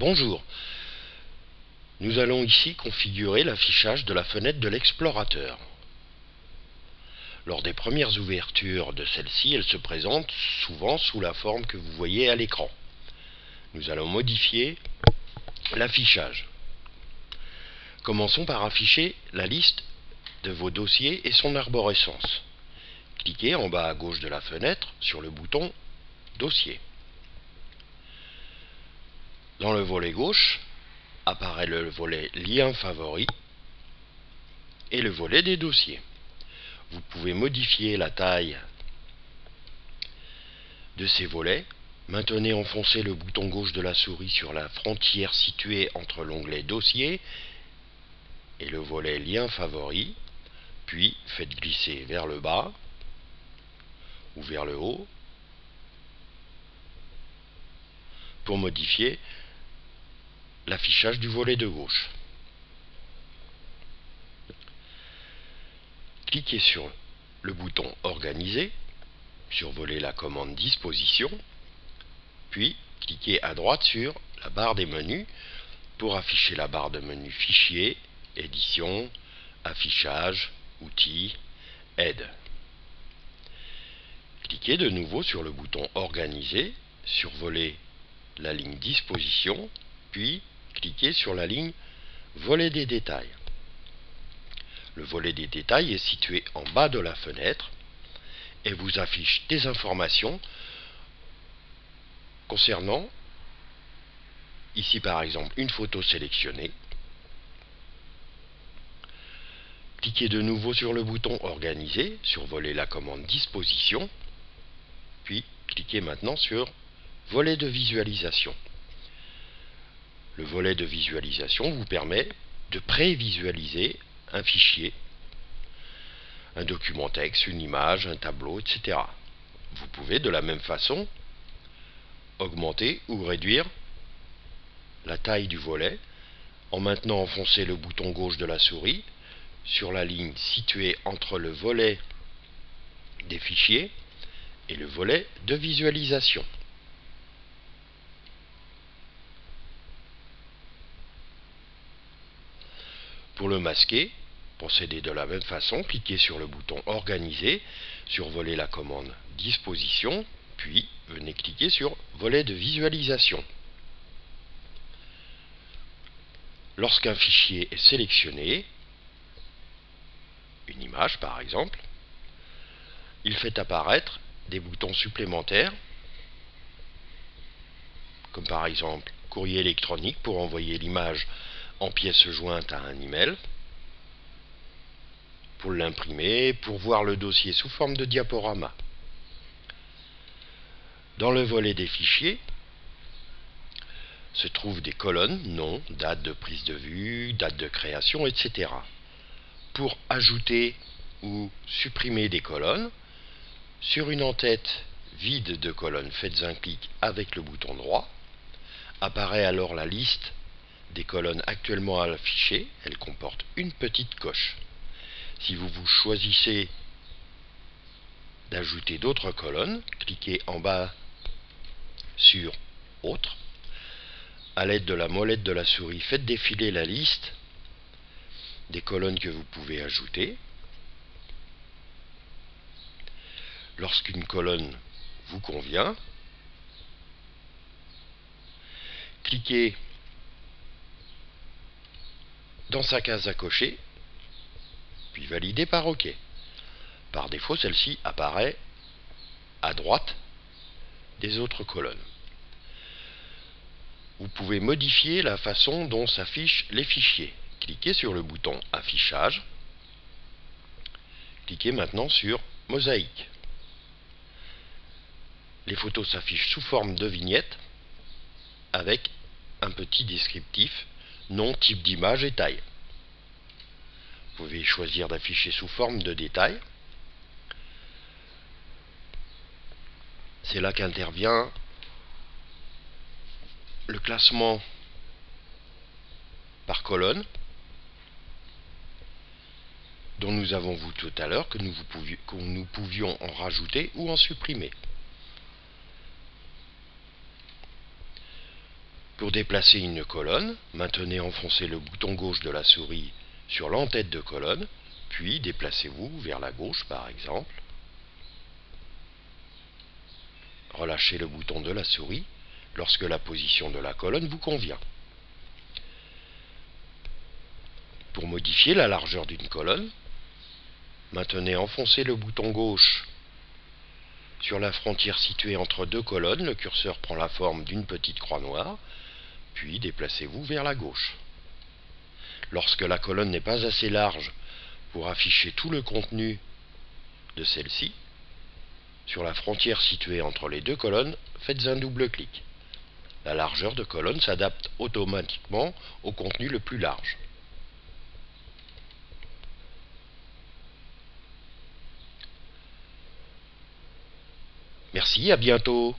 Bonjour, nous allons ici configurer l'affichage de la fenêtre de l'explorateur. Lors des premières ouvertures de celle-ci, elle se présente souvent sous la forme que vous voyez à l'écran. Nous allons modifier l'affichage. Commençons par afficher la liste de vos dossiers et son arborescence. Cliquez en bas à gauche de la fenêtre sur le bouton Dossier. Dans le volet gauche apparaît le volet Liens favoris et le volet des dossiers. Vous pouvez modifier la taille de ces volets. Maintenez enfoncé le bouton gauche de la souris sur la frontière située entre l'onglet Dossier et le volet Liens favoris, puis faites glisser vers le bas ou vers le haut pour modifier l'affichage du volet de gauche. Cliquez sur le bouton Organiser, survolez la commande Disposition, puis cliquez à droite sur la barre des menus pour afficher la barre de menu Fichier, Édition, Affichage, Outils, Aide. Cliquez de nouveau sur le bouton Organiser, survolez la ligne Disposition, puis cliquez sur la ligne Volet des détails. Le volet des détails est situé en bas de la fenêtre et vous affiche des informations concernant, ici par exemple, une photo sélectionnée. Cliquez de nouveau sur le bouton Organiser, survolez la commande Disposition, puis cliquez maintenant sur Volet de visualisation. Le volet de visualisation vous permet de prévisualiser un fichier, un document texte, une image, un tableau, etc. Vous pouvez de la même façon augmenter ou réduire la taille du volet en maintenant enfoncé le bouton gauche de la souris sur la ligne située entre le volet des fichiers et le volet de visualisation. Pour le masquer, procédez de la même façon, cliquez sur le bouton Organiser, survolez la commande Disposition, puis venez cliquer sur Volet de visualisation. Lorsqu'un fichier est sélectionné, une image par exemple, il fait apparaître des boutons supplémentaires, comme par exemple courrier électronique pour envoyer l'image en pièce jointe à un email, pour l'imprimer, pour voir le dossier sous forme de diaporama. Dans le volet des fichiers se trouvent des colonnes, nom, date de prise de vue, date de création, etc. Pour ajouter ou supprimer des colonnes, sur une en-tête vide de colonnes, faites un clic avec le bouton droit. Apparaît alors la liste des colonnes actuellement affichées. Elle comporte une petite coche. Si vous choisissez d'ajouter d'autres colonnes, cliquez en bas sur Autres. À l'aide de la molette de la souris, faites défiler la liste des colonnes que vous pouvez ajouter. Lorsqu'une colonne vous convient, cliquez dans sa case à cocher, puis validez par OK. Par défaut, celle-ci apparaît à droite des autres colonnes. Vous pouvez modifier la façon dont s'affichent les fichiers. Cliquez sur le bouton Affichage. Cliquez maintenant sur Mosaïque. Les photos s'affichent sous forme de vignette avec un petit descriptif, nom, type d'image et taille. Vous pouvez choisir d'afficher sous forme de détail. C'est là qu'intervient le classement par colonne dont nous avons vu tout à l'heure que nous pouvions en rajouter ou en supprimer. Pour déplacer une colonne, maintenez enfoncé le bouton gauche de la souris sur l'entête de colonne, puis déplacez-vous vers la gauche par exemple. Relâchez le bouton de la souris lorsque la position de la colonne vous convient. Pour modifier la largeur d'une colonne, maintenez enfoncé le bouton gauche sur la frontière située entre deux colonnes, le curseur prend la forme d'une petite croix noire, puis déplacez-vous vers la gauche. Lorsque la colonne n'est pas assez large pour afficher tout le contenu de celle-ci, sur la frontière située entre les deux colonnes, faites un double clic. La largeur de colonne s'adapte automatiquement au contenu le plus large. Merci, à bientôt.